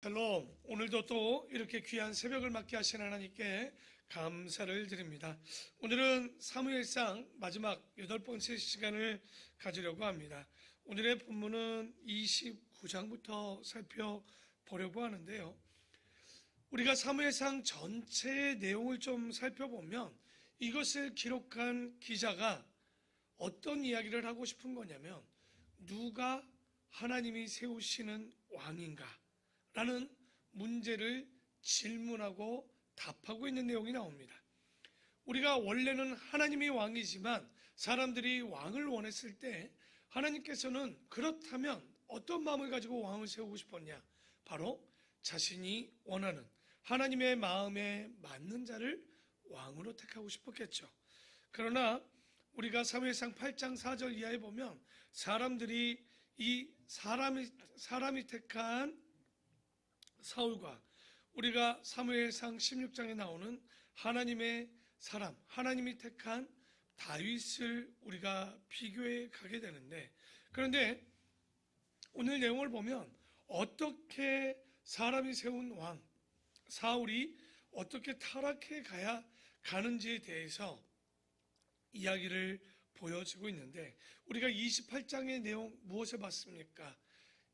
샬롬, 오늘도 또 이렇게 귀한 새벽을 맞게 하신 하나님께 감사를 드립니다. 오늘은 사무엘상 마지막 8번째 시간을 가지려고 합니다. 오늘의 본문은 29장부터 살펴보려고 하는데요. 우리가 사무엘상 전체의 내용을 좀 살펴보면 이것을 기록한 기자가 어떤 이야기를 하고 싶은 거냐면, 누가 하나님이 세우시는 왕인가? 라는 문제를 질문하고 답하고 있는 내용이 나옵니다. 우리가 원래는 하나님이 왕이지만 사람들이 왕을 원했을 때 하나님께서는 그렇다면 어떤 마음을 가지고 왕을 세우고 싶었냐? 바로 자신이 원하는 하나님의 마음에 맞는 자를 왕으로 택하고 싶었겠죠. 그러나 우리가 사무엘상 8장 4절 이하에 보면 사람들이 사람이 택한 사울과 우리가 사무엘상 16장에 나오는 하나님의 사람, 하나님이 택한 다윗을 우리가 비교해 가게 되는데, 그런데 오늘 내용을 보면 어떻게 사람이 세운 왕, 사울이 어떻게 타락해 가는지에 대해서 이야기를 보여주고 있는데, 우리가 28장의 내용 무엇을 봤습니까?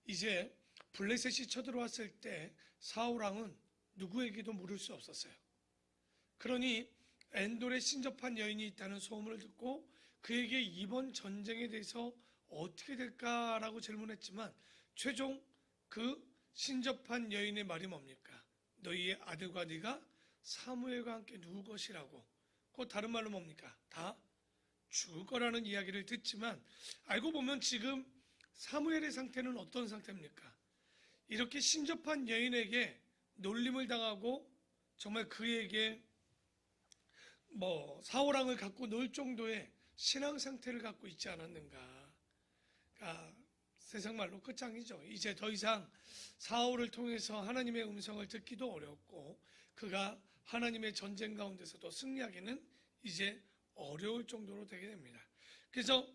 이제 블레셋이 쳐들어왔을 때 사울왕은 누구에게도 물을 수 없었어요. 그러니 엔돌에 신접한 여인이 있다는 소문을 듣고 그에게 이번 전쟁에 대해서 어떻게 될까라고 질문했지만, 최종 그 신접한 여인의 말이 뭡니까? 너희의 아들과 네가 사무엘과 함께 누울 것이라고. 그 다른 말로 뭡니까? 다 죽을 거라는 이야기를 듣지만, 알고 보면 지금 사무엘의 상태는 어떤 상태입니까? 이렇게 신접한 여인에게 놀림을 당하고 정말 그에게 사울왕을 갖고 놀 정도의 신앙 상태를 갖고 있지 않았는가. 세상 말로 끝장이죠. 이제 더 이상 사울을 통해서 하나님의 음성을 듣기도 어렵고 그가 하나님의 전쟁 가운데서도 승리하기는 이제 어려울 정도로 되게 됩니다. 그래서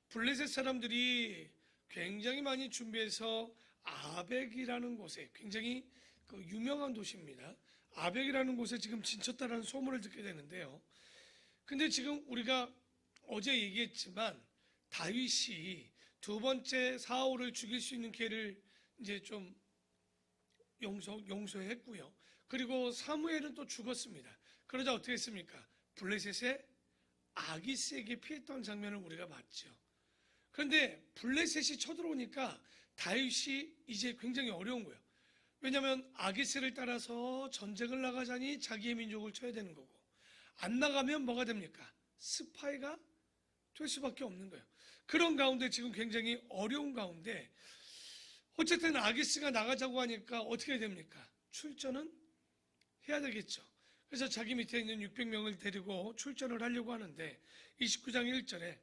블레셋 사람들이 굉장히 많이 준비해서 아벡이라는 곳에, 굉장히 유명한 도시입니다. 아벡이라는 곳에 지금 진쳤다라는 소문을 듣게 되는데요. 근데 지금 우리가 어제 얘기했지만 다윗이 두 번째 사울을 죽일 수 있는 기회를 이제 좀 용서했고요. 그리고 사무엘은 또 죽었습니다. 그러자 어떻게 했습니까? 블레셋의 아기스에게 피했던 장면을 우리가 봤죠. 그런데 블레셋이 쳐들어오니까 다윗이 이제 굉장히 어려운 거예요. 왜냐하면 아기스를 따라서 전쟁을 나가자니 자기의 민족을 쳐야 되는 거고, 안 나가면 뭐가 됩니까? 스파이가 될 수밖에 없는 거예요. 그런 가운데 지금 굉장히 어려운 가운데 어쨌든 아기스가 나가자고 하니까 어떻게 됩니까? 출전은 해야 되겠죠. 그래서 자기 밑에 있는 600명을 데리고 출전을 하려고 하는데 29장 1절에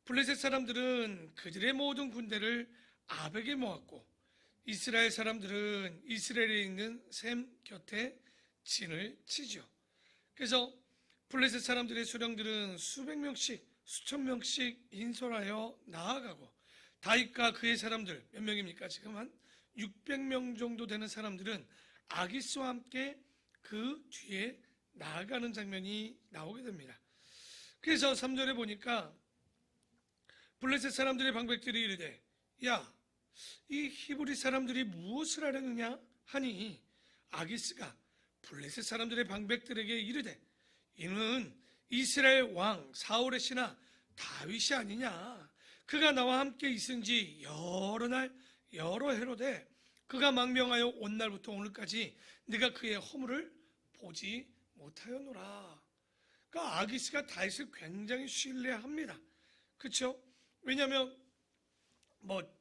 블레셋 사람들은 그들의 모든 군대를 아벡에 모았고 이스라엘 사람들은 이스라엘에 있는 셈 곁에 진을 치죠. 그래서 블레셋 사람들의 수령들은 수백 명씩 수천 명씩 인솔하여 나아가고 다윗과 그의 사람들, 몇 명입니까? 지금 한 600명 정도 되는 사람들은 아기스와 함께 그 뒤에 나아가는 장면이 나오게 됩니다. 그래서 3절에 보니까 블레셋 사람들의 방백들이 이르되, 야, 이 히브리 사람들이 무엇을 하려느냐 하니 아기스가 블레셋 사람들의 방백들에게 이르되, 이는 이스라엘 왕 사울의 신하 다윗이 아니냐. 그가 나와 함께 있은지 여러 날 여러 해로되 그가 망명하여 온 날부터 오늘까지 네가 그의 허물을 보지 못하였노라. 그러니까 아기스가 다윗을 굉장히 신뢰합니다. 그렇죠? 왜냐하면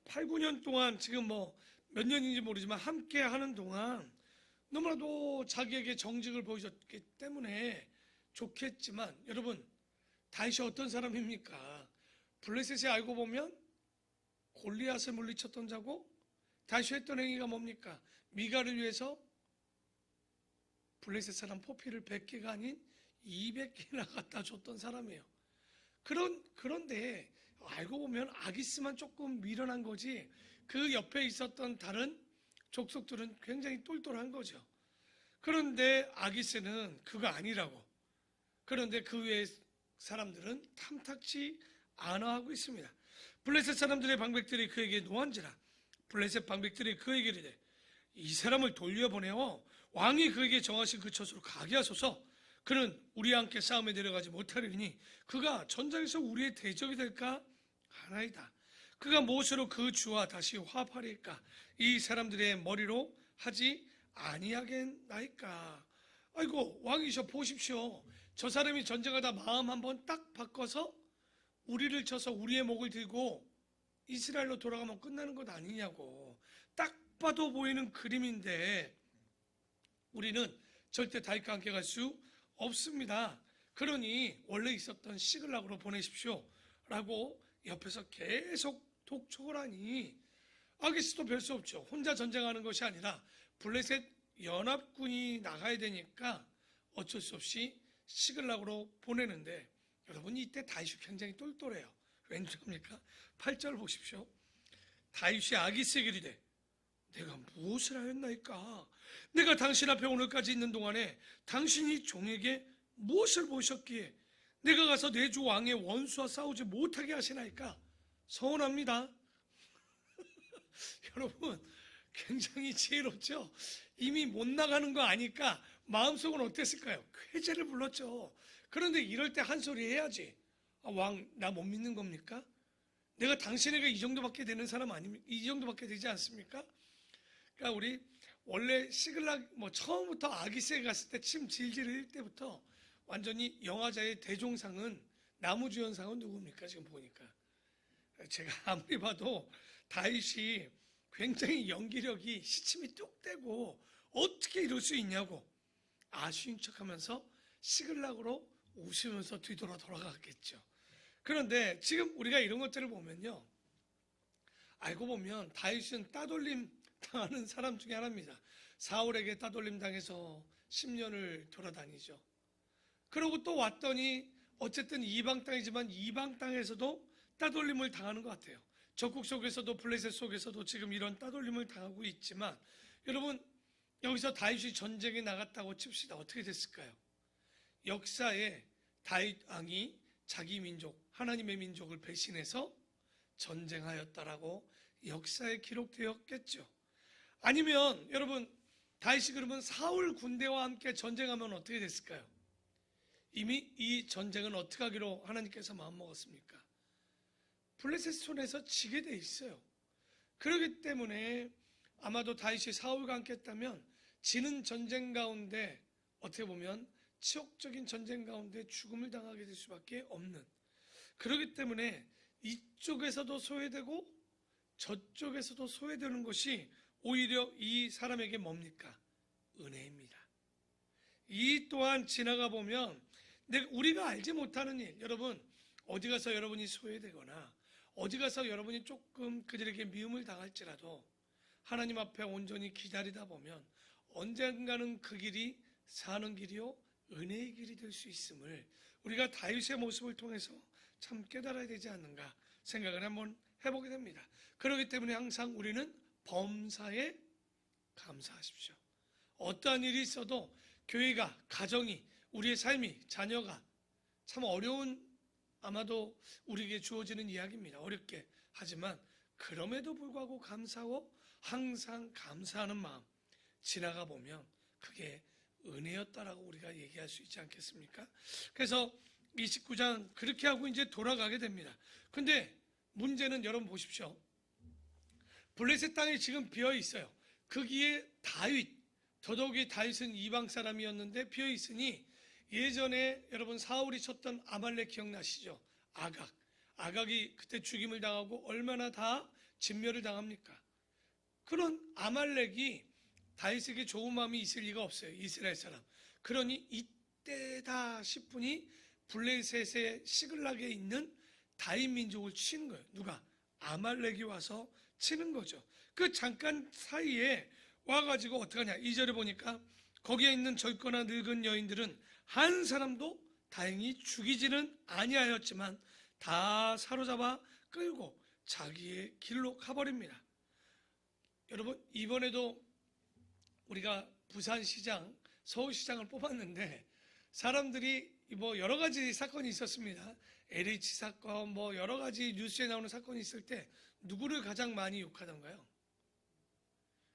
8, 9년 동안 지금 몇 년인지 모르지만 함께 하는 동안 너무나도 자기에게 정직을 보여줬기 때문에 좋겠지만, 여러분, 다윗이 어떤 사람입니까? 블레셋이 알고 보면 골리앗을 물리쳤던 자고, 다윗이 했던 행위가 뭡니까? 미가를 위해서 블레셋 사람 포피를 100개가 아닌 200개나 갖다 줬던 사람이에요. 그런데 알고 보면 아기스만 조금 미련한 거지 그 옆에 있었던 다른 족속들은 굉장히 똘똘한 거죠. 그런데 아기새는 그거 아니라고. 그런데 그 외의 사람들은 탐탁치 않아 하고 있습니다. 블레셋 사람들의 방백들이 그에게 노한지라. 블레셋 방백들이 그에게 이르되 이 사람을 돌려보내어 왕이 그에게 정하신 그 처소로 가게 하소서. 그는 우리와 함께 싸움에 내려가지 못하리니 그가 전장에서 우리의 대적이 될까 하나이다. 그가 무엇으로 그 주와 다시 화합하리까? 이 사람들의 머리로 하지 아니하겠나이까? 아이고, 왕이셔 보십시오. 저 사람이 전쟁하다 마음 한번 딱 바꿔서 우리를 쳐서 우리의 목을 들고 이스라엘로 돌아가면 끝나는 것 아니냐고. 딱 봐도 보이는 그림인데 우리는 절대 다윗과 함께 갈 수 없습니다. 그러니 원래 있었던 시글락으로 보내십시오 라고 옆에서 계속 독촉을 하니 아기스도 별 수 없죠. 혼자 전쟁하는 것이 아니라 블레셋 연합군이 나가야 되니까 어쩔 수 없이 시글락으로 보내는데 여러분 이때 다윗이 굉장히 똘똘해요. 왠지합니까? 8절 보십시오. 다윗이 아기스에게 이르되 내가 무엇을 하였나이까? 내가 당신 앞에 오늘까지 있는 동안에 당신이 종에게 무엇을 보셨기에 내가 가서 내 주 왕의 원수와 싸우지 못하게 하시나이까? 서운합니다. 여러분 굉장히 지혜롭죠? 이미 못 나가는 거 아니까 마음속은 어땠을까요? 쾌재를 불렀죠. 그런데 이럴 때 한 소리 해야지. 아, 왕, 나 못 믿는 겁니까? 내가 당신에게 이 정도밖에 되는 사람 아닙니까? 이 정도밖에 되지 않습니까? 그러니까 우리 원래 시글락 처음부터 아기스에 갔을 때 침 질질 흘릴 때부터 완전히 영화자의 대종상은 나무주연상은 누굽니까? 지금 보니까 제가 아무리 봐도 다윗이 굉장히 연기력이 시침이 뚝 떼고 어떻게 이럴 수 있냐고 아쉬운 척하면서 시글락으로 웃으면서 뒤돌아 돌아갔겠죠. 그런데 지금 우리가 이런 것들을 보면요, 알고 보면 다윗은 따돌림 당하는 사람 중에 하나입니다. 사울에게 따돌림 당해서 10년을 돌아다니죠. 그러고 또 왔더니 어쨌든 이방 땅이지만 이방 땅에서도 따돌림을 당하는 것 같아요. 적국 속에서도 블레셋 속에서도 지금 이런 따돌림을 당하고 있지만 여러분 여기서 다윗이 전쟁에 나갔다고 칩시다. 어떻게 됐을까요? 역사에 다윗 왕이 자기 민족 하나님의 민족을 배신해서 전쟁하였다라고 역사에 기록되었겠죠. 아니면 여러분 다윗이 그러면 사울 군대와 함께 전쟁하면 어떻게 됐을까요? 이미 이 전쟁은 어떻게 하기로 하나님께서 마음먹었습니까? 블레셋 손에서 지게 돼 있어요. 그렇기 때문에 아마도 다윗이 사울과 함께 했다면 지는 전쟁 가운데 어떻게 보면 치욕적인 전쟁 가운데 죽음을 당하게 될 수밖에 없는, 그렇기 때문에 이쪽에서도 소외되고 저쪽에서도 소외되는 것이 오히려 이 사람에게 뭡니까? 은혜입니다. 이 또한 지나가 보면 우리가 알지 못하는 일, 여러분 어디 가서 여러분이 소외되거나 어디 가서 여러분이 조금 그들에게 미움을 당할지라도 하나님 앞에 온전히 기다리다 보면 언젠가는 그 길이 사는 길이요 은혜의 길이 될 수 있음을 우리가 다윗의 모습을 통해서 참 깨달아야 되지 않는가 생각을 한번 해보게 됩니다. 그렇기 때문에 항상 우리는 범사에 감사하십시오. 어떠한 일이 있어도 교회가, 가정이, 우리의 삶이, 자녀가 참 어려운 아마도 우리에게 주어지는 이야기입니다. 어렵게 하지만 그럼에도 불구하고 감사하고 항상 감사하는 마음 지나가 보면 그게 은혜였다라고 우리가 얘기할 수 있지 않겠습니까? 그래서 29장 그렇게 하고 이제 돌아가게 됩니다. 근데 문제는 여러분 보십시오. 블레셋 땅이 지금 비어 있어요. 거기에 다윗, 더더욱이 다윗은 이방 사람이었는데 비어 있으니 예전에 여러분 사울이 쳤던 아말렉 기억나시죠? 아각이 그때 죽임을 당하고 얼마나 다 진멸을 당합니까? 그런 아말렉이 다윗에게 좋은 마음이 있을 리가 없어요. 이스라엘 사람. 그러니 이때다 싶으니 블레셋의 시글락에 있는 다윗 민족을 치는 거예요. 누가? 아말렉이 와서 치는 거죠. 그 잠깐 사이에 와가지고 어떡하냐. 2절에 보니까 거기에 있는 젊거나 늙은 여인들은 한 사람도 다행히 죽이지는 아니하였지만 다 사로잡아 끌고 자기의 길로 가버립니다. 여러분 이번에도 우리가 부산시장, 서울시장을 뽑았는데 사람들이 뭐 여러 가지 사건이 있었습니다. LH 사건, 뭐 여러 가지 뉴스에 나오는 사건이 있을 때 누구를 가장 많이 욕하던가요?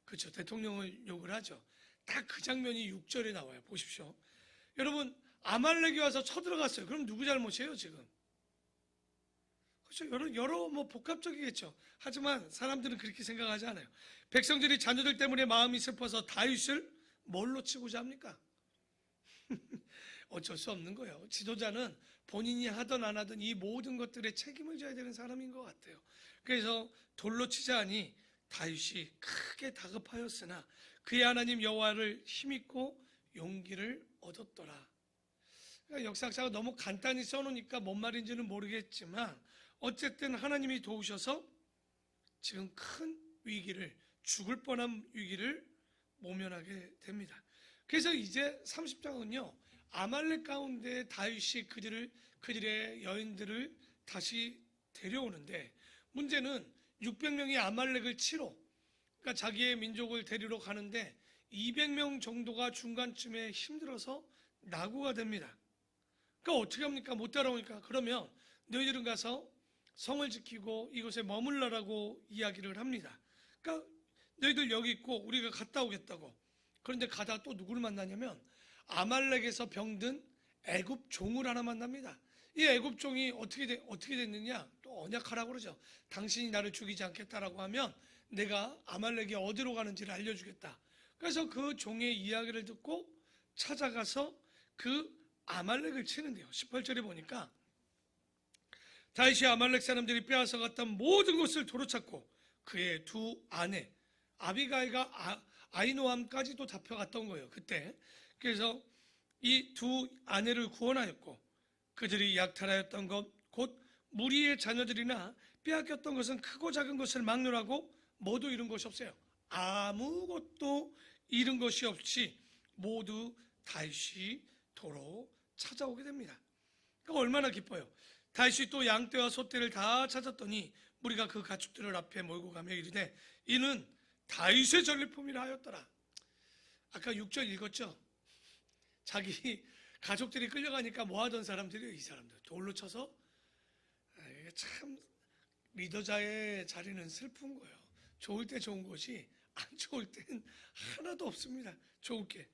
그렇죠. 대통령을 욕을 하죠. 딱 그 장면이 6절에 나와요. 보십시오. 여러분 아말렉이 와서 쳐들어갔어요. 그럼 누구 잘못이에요 지금? 그렇죠. 여러 뭐 복합적이겠죠. 하지만 사람들은 그렇게 생각하지 않아요. 백성들이 자녀들 때문에 마음이 슬퍼서 다윗을 뭘로 치고자 합니까? 어쩔 수 없는 거예요. 지도자는 본인이 하든 안 하든 이 모든 것들에 책임을 져야 되는 사람인 것 같아요. 그래서 돌로 치자 하니 다윗이 크게 다급하였으나 그의 하나님 여호와를 힘입고 용기를 얻었더라. 그러니까 역사학자가 너무 간단히 써놓으니까 뭔 말인지는 모르겠지만 어쨌든 하나님이 도우셔서 지금 큰 위기를, 죽을 뻔한 위기를 모면하게 됩니다. 그래서 이제 30장은요 아말렉 가운데 다윗이 그들의 여인들을 다시 데려오는데, 문제는 600명이 아말렉을 치러, 그러니까 자기의 민족을 데리러 가는데 200명 정도가 중간쯤에 힘들어서 낙오가 됩니다. 그러니까 어떻게 합니까? 못 따라오니까. 그러면 너희들은 가서 성을 지키고 이곳에 머물러라고 이야기를 합니다. 그러니까 너희들 여기 있고 우리가 갔다 오겠다고. 그런데 가다가 또 누구를 만나냐면 아말렉에서 병든 애굽 종을 하나 만납니다. 이 애굽 종이 어떻게 됐느냐? 또 언약하라고 그러죠. 당신이 나를 죽이지 않겠다라고 하면 내가 아말렉이 어디로 가는지를 알려주겠다. 그래서 그 종의 이야기를 듣고 찾아가서 그 아말렉을 치는데요. 18절에 보니까 다윗이 아말렉 사람들이 빼앗아 갔던 모든 것을 도로찾고 그의 두 아내 아비가일과 아이노함까지도 잡혀갔던 거예요. 그때. 그래서 이 두 아내를 구원하였고 그들이 약탈하였던 것 곧 무리의 자녀들이나 빼앗겼던 것은 크고 작은 것을 막론하고 모두 잃은 것이 없어요. 아무것도 잃은 것이 없이 모두 다윗이 도로 찾아오게 됩니다. 그러니까 얼마나 기뻐요. 다윗이 또 양떼와 소떼를 다 찾았더니 무리가 그 가축들을 앞에 몰고 가며 이르되 이는 다윗의 전리품이라 하였더라. 아까 6절 읽었죠? 자기 가족들이 끌려가니까 뭐 하던 사람들이에요? 이 사람들 돌로 쳐서. 이게 참 리더자의 자리는 슬픈 거예요. 좋을 때 좋은 것이 안 좋을 땐 하나도 없습니다. 좋을 게.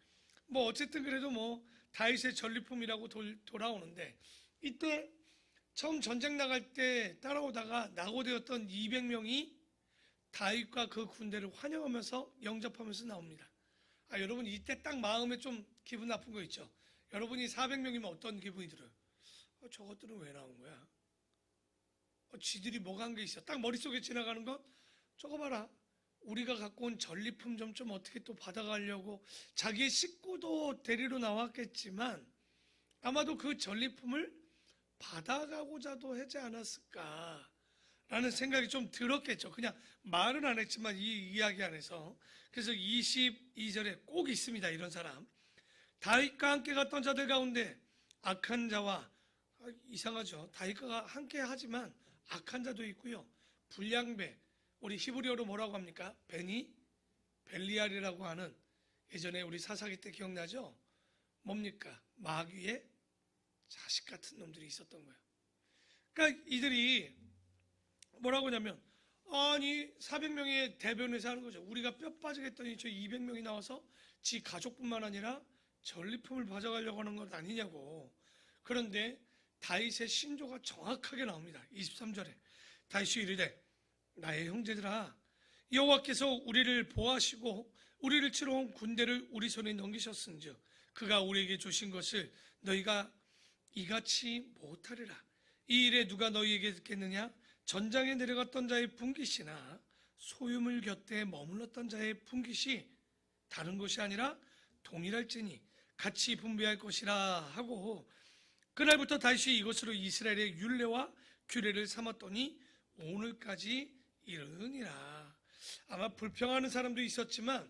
뭐 어쨌든 그래도 뭐 다윗의 전리품이라고 돌아오는데, 이때 처음 전쟁 나갈 때 따라오다가 낙오되었던 200명이 다윗과 그 군대를 환영하면서 영접하면서 나옵니다. 여러분 이때 딱 마음에 좀 기분 나쁜 거 있죠? 여러분이 400명이면 어떤 기분이 들어요? 저것들은 왜 나온 거야? 지들이 뭐가 한 게 있어? 딱 머릿속에 지나가는 것? 저거 봐라. 우리가 갖고 온 전리품 좀 어떻게 또 받아가려고 자기의 식구도 데리러 나왔겠지만 아마도 그 전리품을 받아가고자도 하지 않았을까라는 생각이 좀 들었겠죠. 그냥 말은 안 했지만 이 이야기 안에서. 그래서 22절에 꼭 있습니다. 이런 사람. 다윗과 함께 갔던 자들 가운데 악한 자와, 이상하죠. 다윗과 함께 하지만 악한 자도 있고요. 불량배, 우리 히브리어로 뭐라고 합니까? 벨리알이라고 하는, 예전에 우리 사사기 때 기억나죠? 뭡니까? 마귀의 자식 같은 놈들이 있었던 거예요. 그러니까 이들이 뭐라고 하냐면, 아니 400명의 대변에서 하는 거죠. 우리가 뼈 빠지겠더니 저 200명이 나와서 지 가족뿐만 아니라 전리품을 가져가려고 하는 것 아니냐고. 그런데 다윗의 신조가 정확하게 나옵니다. 23절에 다윗이 이르되 나의 형제들아, 여호와께서 우리를 보호하시고 우리를 치러 온 군대를 우리 손에 넘기셨은즉 그가 우리에게 주신 것을 너희가 이같이 못하리라. 이 일에 누가 너희에게 듣겠느냐? 전장에 내려갔던 자의 분깃이나 소유물 곁에 머물렀던 자의 분깃이 다른 것이 아니라 동일할지니 같이 분배할 것이라 하고, 그날부터 다시 이것으로 이스라엘의 율례와 규례를 삼았더니 오늘까지 이르느니라. 아마 불평하는 사람도 있었지만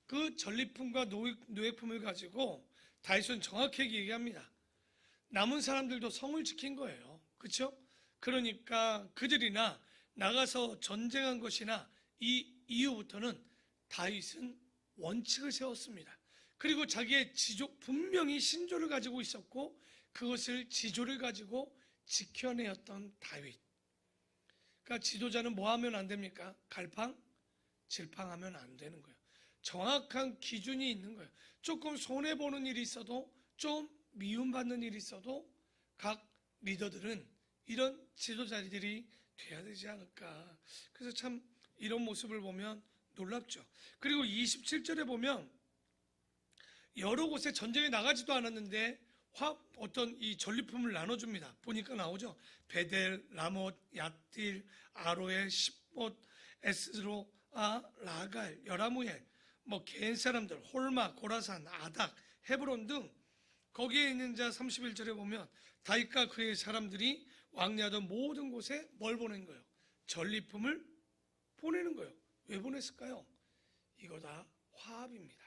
그 전리품과 노예품을 가지고 다윗은 정확하게 얘기합니다. 남은 사람들도 성을 지킨 거예요. 그렇죠? 그러니까 그들이나 나가서 전쟁한 것이나 이 이후부터는 다윗은 원칙을 세웠습니다. 그리고 자기의 분명히 신조를 가지고 있었고 그것을 지조를 가지고 지켜내었던 다윗. 그러니까 지도자는 뭐 하면 안 됩니까? 질팡하면 안 되는 거예요. 정확한 기준이 있는 거예요. 조금 손해보는 일이 있어도, 좀 미움받는 일이 있어도 각 리더들은 이런 지도자들이 돼야 되지 않을까. 그래서 참 이런 모습을 보면 놀랍죠. 그리고 27절에 보면 여러 곳에 전쟁에 나가지도 않았는데 어떤 이 전리품을 나눠줍니다. 보니까 나오죠. 베델, 라못, 얏딜, 아로엘, 십봇, 에스로, 라갈, 여라무엘, 개인 사람들, 홀마, 고라산, 아닥, 헤브론 등 거기에 있는 자 31절에 보면 다윗과 그의 사람들이 왕래하던 모든 곳에 뭘 보낸 거예요? 전리품을 보내는 거예요. 왜 보냈을까요? 이거 다 화합입니다.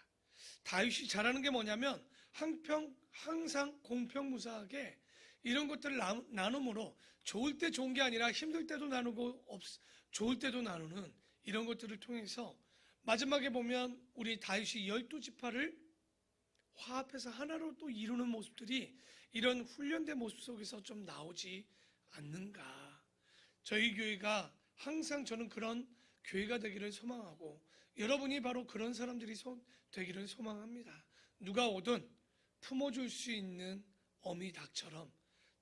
다윗이 잘하는 게 뭐냐면 항상 공평무사하게 이런 것들을 나눔으로 좋을 때 좋은 게 아니라 힘들 때도 나누고 좋을 때도 나누는 이런 것들을 통해서 마지막에 보면 우리 다윗이 12지파를 화합해서 하나로 또 이루는 모습들이 이런 훈련된 모습 속에서 좀 나오지 않는가. 저희 교회가 항상 저는 그런 교회가 되기를 소망하고 여러분이 바로 그런 사람들이 되기를 소망합니다. 누가 오든 품어줄 수 있는 어미 닭처럼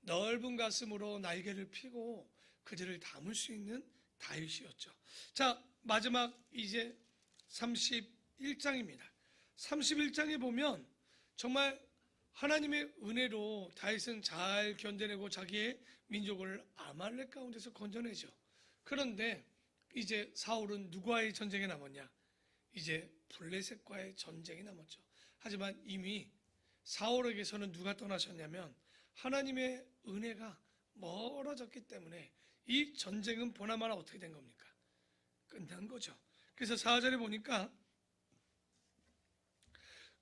넓은 가슴으로 날개를 펴고 그들을 담을 수 있는 다윗이었죠. 자, 마지막 이제 31장입니다. 31장에 보면 정말 하나님의 은혜로 다윗은 잘 견뎌내고 자기의 민족을 아말렉 가운데서 건져내죠. 그런데 이제 사울은 누구와의 전쟁에 남았냐? 이제 블레셋과의 전쟁이 남았죠. 하지만 이미 사울에게서는 누가 떠나셨냐면 하나님의 은혜가 멀어졌기 때문에 이 전쟁은 보나마나 어떻게 된 겁니까? 끝난 거죠. 그래서 4절에 보니까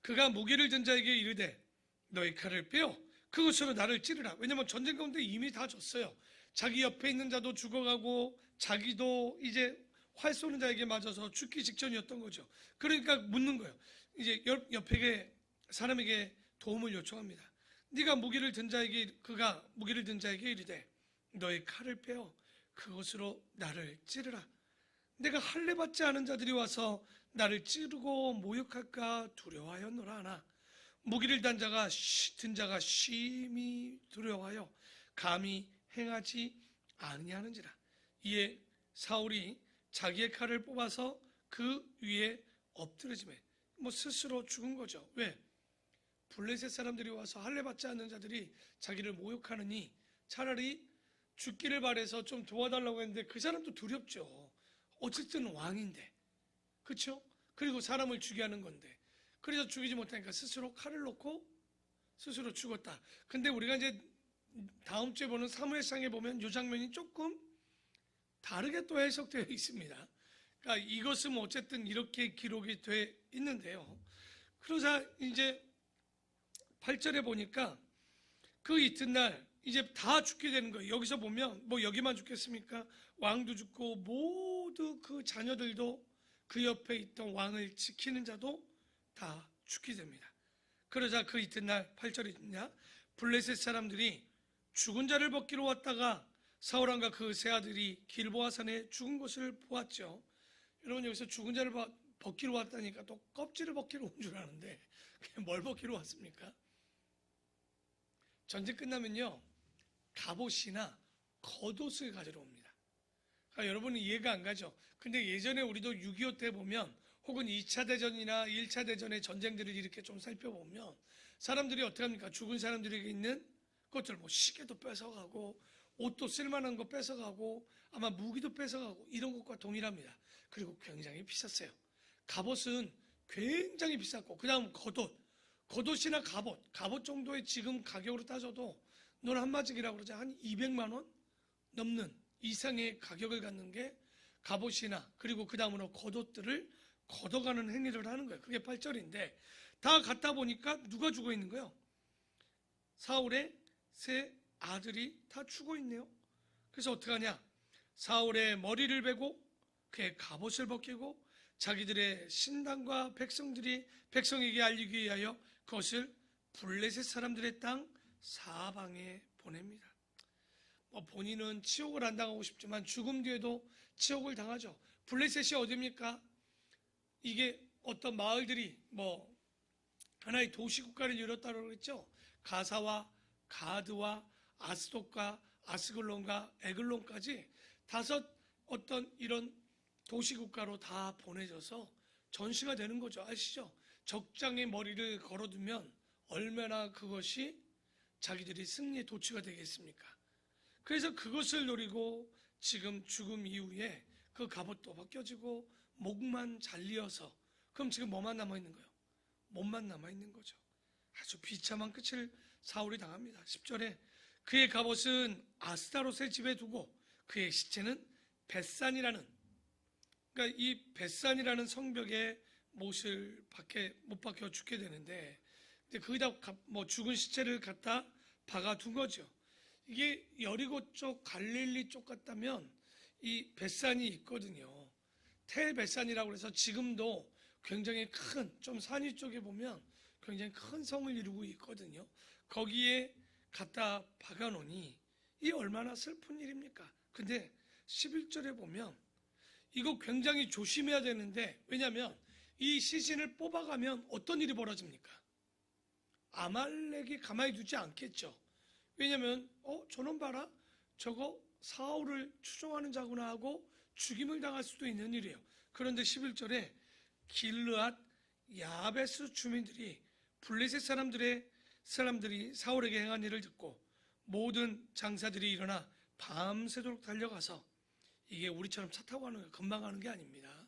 그가 무기를 든 자에게 이르되 너희 칼을 빼어 그것으로 나를 찌르라. 왜냐하면 전쟁 가운데 이미 다 졌어요. 자기 옆에 있는 자도 죽어가고 자기도 이제 활 쏘는 자에게 맞아서 죽기 직전이었던 거죠. 그러니까 묻는 거예요. 이제 옆에 사람에게 도움을 요청합니다. 네가 그가 무기를 든 자에게 이르되 너의 칼을 빼어 그것으로 나를 찌르라. 내가 할례 받지 않은 자들이 와서 나를 찌르고 모욕할까 두려워하였노라 하나 무기를 든 자가 심히 두려워하여 감히 행하지 아니하는지라. 이에 사울이 자기의 칼을 뽑아서 그 위에 엎드려지매 스스로 죽은 거죠. 왜? 블레셋 사람들이 와서 할례 받지 않는 자들이 자기를 모욕하느니 차라리 죽기를 바래서 좀 도와달라고 했는데 그 사람도 두렵죠. 어쨌든 왕인데, 그렇죠? 그리고 사람을 죽게 하는 건데, 그래서 죽이지 못하니까 스스로 칼을 놓고 스스로 죽었다. 근데 우리가 이제 다음 주에 보는 사무엘상에 보면 이 장면이 조금 다르게 또 해석되어 있습니다. 그러니까 이것은 어쨌든 이렇게 기록이 돼 있는데요. 그러자 이제 8절에 보니까 그 이튿날 이제 다 죽게 되는 거예요. 여기서 보면 여기만 죽겠습니까? 왕도 죽고 모두 그 자녀들도 그 옆에 있던 왕을 지키는 자도 다 죽게 됩니다. 그러자 그 이튿날 8절에 있냐? 블레셋 사람들이 죽은 자를 벗기러 왔다가 사울왕과 그 세 아들이 길보아산에 죽은 것을 보았죠. 여러분 여기서 죽은 자를 벗기러 왔다니까 또 껍질을 벗기러 온 줄 아는데 뭘 벗기러 왔습니까? 전쟁 끝나면요 갑옷이나 겉옷을 가지러 옵니다. 그러니까 여러분은 이해가 안 가죠. 근데 예전에 우리도 6.25 때 보면 혹은 2차 대전이나 1차 대전의 전쟁들을 이렇게 좀 살펴보면 사람들이 어떻게 합니까? 죽은 사람들에게 있는 것들 시계도 뺏어가고 옷도 쓸만한 거 뺏어가고 아마 무기도 뺏어가고 이런 것과 동일합니다. 그리고 굉장히 비쌌어요. 갑옷은 굉장히 비쌌고 그 다음 겉옷이나 갑옷 정도의 지금 가격으로 따져도 넌 한마직이라고 그러자 한 200만 원 넘는 이상의 가격을 갖는 게 갑옷이나 그리고 그 다음으로 겉옷들을 걷어가는 행위를 하는 거예요. 그게 8절인데 다 갖다 보니까 누가 죽어 있는 거예요? 사울의 세 아들이 다 죽어 있네요. 그래서 어떻게 하냐? 사울의 머리를 베고 그의 갑옷을 벗기고 자기들의 신당과 백성에게 알리기 위하여 그것을 블레셋 사람들의 땅 사방에 보냅니다. 본인은 치욕을 안 당하고 싶지만 죽음 뒤에도 치욕을 당하죠. 블레셋이 어디입니까? 이게 어떤 마을들이 하나의 도시국가를 이뤘다고 그랬죠. 가사와 가드와 아스돗과 아스글론과 에글론까지 5 어떤 이런 도시국가로 다 보내져서 전시가 되는 거죠. 아시죠? 적장에 머리를 걸어두면 얼마나 그것이 자기들이 승리의 도취가 되겠습니까? 그래서 그것을 노리고 지금 죽음 이후에 그 갑옷도 벗겨지고 목만 잘리어서 그럼 지금 뭐만 남아있는 거예요? 몸만 남아있는 거죠. 아주 비참한 끝을 사울이 당합니다. 10절에 그의 갑옷은 아스타롯의 집에 두고 그의 시체는 벳산이라는, 그러니까 이 벳산이라는 성벽에 못을 못 박혀 죽게 되는데, 거기다 죽은 시체를 갖다 박아둔 거죠. 이게 여리고 쪽 갈릴리 쪽 같다면 이 벳산이 있거든요. 텔 벳산이라고 해서 지금도 굉장히 큰, 좀 산위 쪽에 보면 굉장히 큰 성을 이루고 있거든요. 거기에 갖다 박아놓으니 이 얼마나 슬픈 일입니까? 근데 11절에 보면 이거 굉장히 조심해야 되는데, 왜냐하면 이 시신을 뽑아가면 어떤 일이 벌어집니까? 아말렉이 가만히 두지 않겠죠. 왜냐하면 저놈 봐라, 저거 사울을 추종하는 자구나 하고 죽임을 당할 수도 있는 일이에요. 그런데 11절에 길르앗 야베스 주민들이 블레셋 사람들이 사울에게 행한 일을 듣고 모든 장사들이 일어나 밤새도록 달려가서, 이게 우리처럼 차 타고 가는, 금방 가는 게 아닙니다.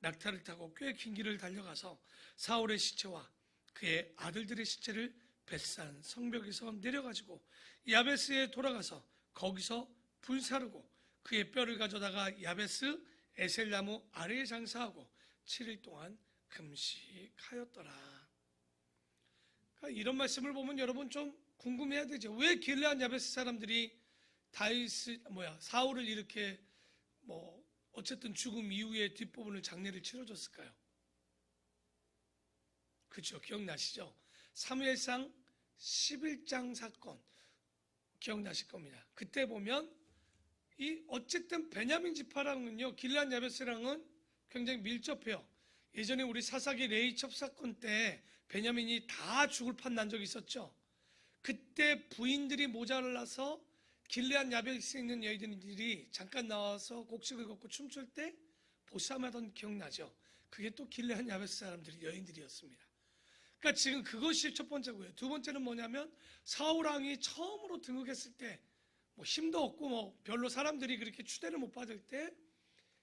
낙타를 타고 꽤 긴 길을 달려가서 사울의 시체와 그의 아들들의 시체를 벳산 성벽에서 내려가지고 야베스에 돌아가서 거기서 불사르고 그의 뼈를 가져다가 야베스 에셀나무 아래에 장사하고 7일 동안 금식하였더라. 그러니까 이런 말씀을 보면 여러분 좀 궁금해야 되죠. 왜 길르앗 야베스 사람들이 사울을 이렇게 어쨌든 죽음 이후에 뒷부분을 장례를 치러줬을까요? 그렇죠. 기억나시죠? 사무엘상 11장 사건 기억나실 겁니다. 그때 보면 어쨌든 베냐민 지파랑은요, 길르앗 야베스랑은 굉장히 밀접해요. 예전에 우리 사사기 레이첩 사건 때 베냐민이 다 죽을 판 난 적이 있었죠. 그때 부인들이 모자라서 길르앗 야베스에 있는 여인들이 잠깐 나와서 곡식을 걷고 춤출 때 보쌈하던 기억나죠? 그게 또 길르앗 야베스 사람들이, 여인들이었습니다. 그러니까 지금 그것이 첫 번째고요. 두 번째는 뭐냐면 사울 왕이 처음으로 등극했을 때 힘도 없고 별로 사람들이 그렇게 추대를 못 받을 때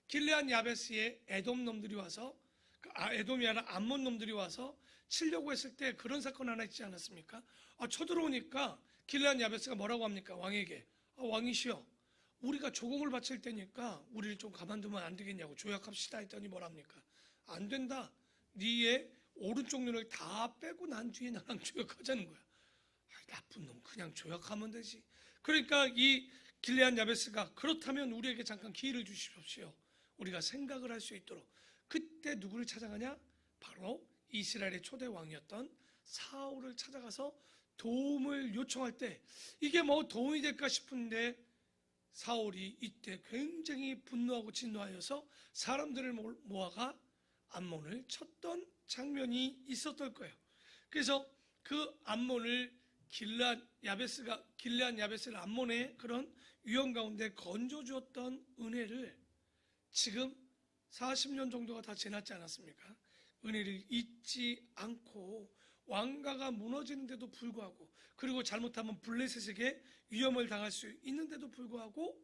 길르앗 야베스에 에돔 놈들이 와서, 에돔이 아니라 암몬 놈들이 와서 치려고 했을 때 그런 사건 하나 있지 않았습니까? 쳐들어오니까 길르앗 야베스가 뭐라고 합니까? 왕에게, 왕이시여, 우리가 조공을 바칠 때니까 우리를 좀 가만두면 안 되겠냐고 조약합시다 했더니 뭐랍니까? 안 된다. 네의 오른쪽 눈을 다 빼고 난 뒤에 나랑 조약하자는 거야. 나쁜 놈, 그냥 조약하면 되지. 그러니까 이 길르앗 야베스가, 그렇다면 우리에게 잠깐 기회를 주십시오. 우리가 생각을 할 수 있도록. 그때 누구를 찾아가냐? 바로 이스라엘의 초대 왕이었던 사울을 찾아가서 도움을 요청할 때, 이게 도움이 될까 싶은데 사울이 이때 굉장히 분노하고 진노하여서 사람들을 모아가 암몬을 쳤던 장면이 있었을 거예요. 그래서 그 암몬을 길르앗 야베스를 암몬의 그런 위험 가운데 건져주었던 은혜를 지금 40년 정도가 다 지났지 않았습니까? 은혜를 잊지 않고 왕가가 무너지는데도 불구하고, 그리고 잘못하면 블레셋에게 위험을 당할 수 있는데도 불구하고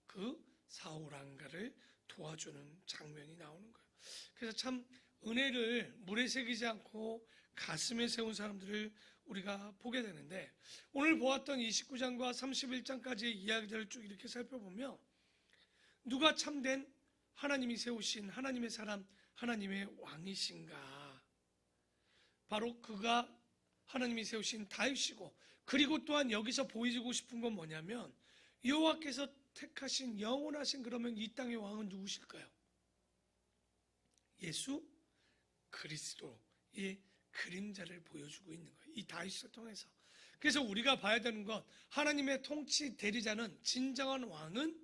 그 사울 왕가를 도와주는 장면이 나오는 거예요. 그래서 참 은혜를 물에 새기지 않고 가슴에 세운 사람들을 우리가 보게 되는데, 오늘 보았던 29장과 31장까지의 이야기들을 쭉 이렇게 살펴보면 누가 참된 하나님이 세우신 하나님의 사람, 하나님의 왕이신가? 바로 그가 하나님이 세우신 다윗이고, 그리고 또한 여기서 보여주고 싶은 건 뭐냐면 여호와께서 택하신 영원하신, 그러면 이 땅의 왕은 누구실까요? 예수 그리스도의 그림자를 보여주고 있는 거예요. 이 다윗을 통해서. 그래서 우리가 봐야 되는 건 하나님의 통치 대리자는 진정한 왕은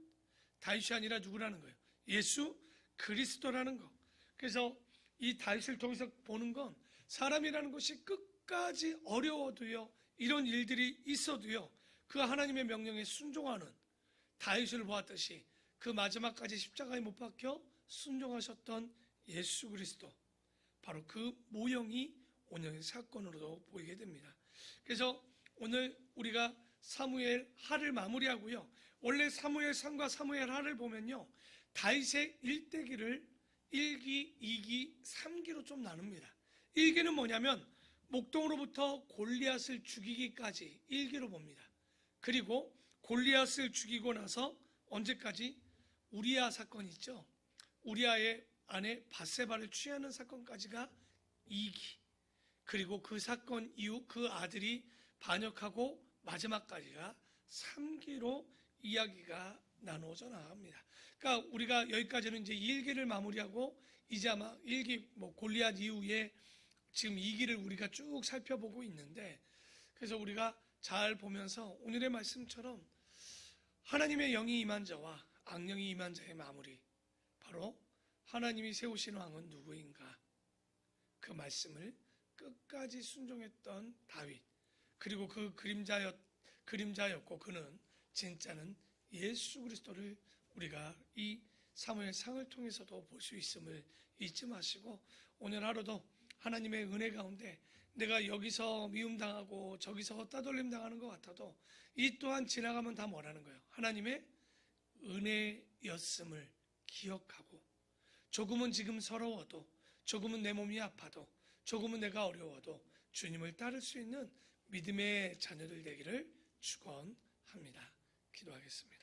다윗이 아니라 누구라는 거예요? 예수 그리스도라는 거. 그래서 이 다윗을 통해서 보는 건 사람이라는 것이 끝까지 어려워도요, 이런 일들이 있어도요, 그 하나님의 명령에 순종하는 다윗을 보았듯이 그 마지막까지 십자가에 못 박혀 순종하셨던 예수 그리스도, 바로 그 모형이 오늘의 사건으로도 보이게 됩니다. 그래서 오늘 우리가 사무엘 하를 마무리하고요, 원래 사무엘 상과 사무엘 하를 보면요, 다윗의 일대기를 1기, 2기, 3기로 좀 나눕니다. 1기는 뭐냐면 목동으로부터 골리앗을 죽이기까지 1기로 봅니다. 그리고 골리앗을 죽이고 나서 언제까지? 우리아 사건 있죠. 우리아의 아내 밧세바를 취하는 사건까지가 2기. 그리고 그 사건 이후 그 아들이 반역하고 마지막까지가 3기로 이야기가 나누어져 나갑니다. 그러니까 우리가 여기까지는 이제 1기를 마무리하고 이제 아마 1기 골리앗 이후에 지금 2기를 우리가 쭉 살펴보고 있는데, 그래서 우리가 잘 보면서 오늘의 말씀처럼 하나님의 영이 임한 자와 악령이 임한 자의 마무리, 바로 하나님이 세우신 왕은 누구인가, 그 말씀을 끝까지 순종했던 다윗, 그리고 그 그림자였고 그는 진짜는 예수 그리스도를 우리가 이 사무엘 상을 통해서도 볼 수 있음을 잊지 마시고, 오늘 하루도 하나님의 은혜 가운데 내가 여기서 미움당하고 저기서 헛다돌림 당하는 것 같아도 이 또한 지나가면 다 뭐라는 거예요? 하나님의 은혜였음을 기억하고, 조금은 지금 서러워도, 조금은 내 몸이 아파도, 조금은 내가 어려워도 주님을 따를 수 있는 믿음의 자녀들 되기를 축원합니다. 기도하겠습니다.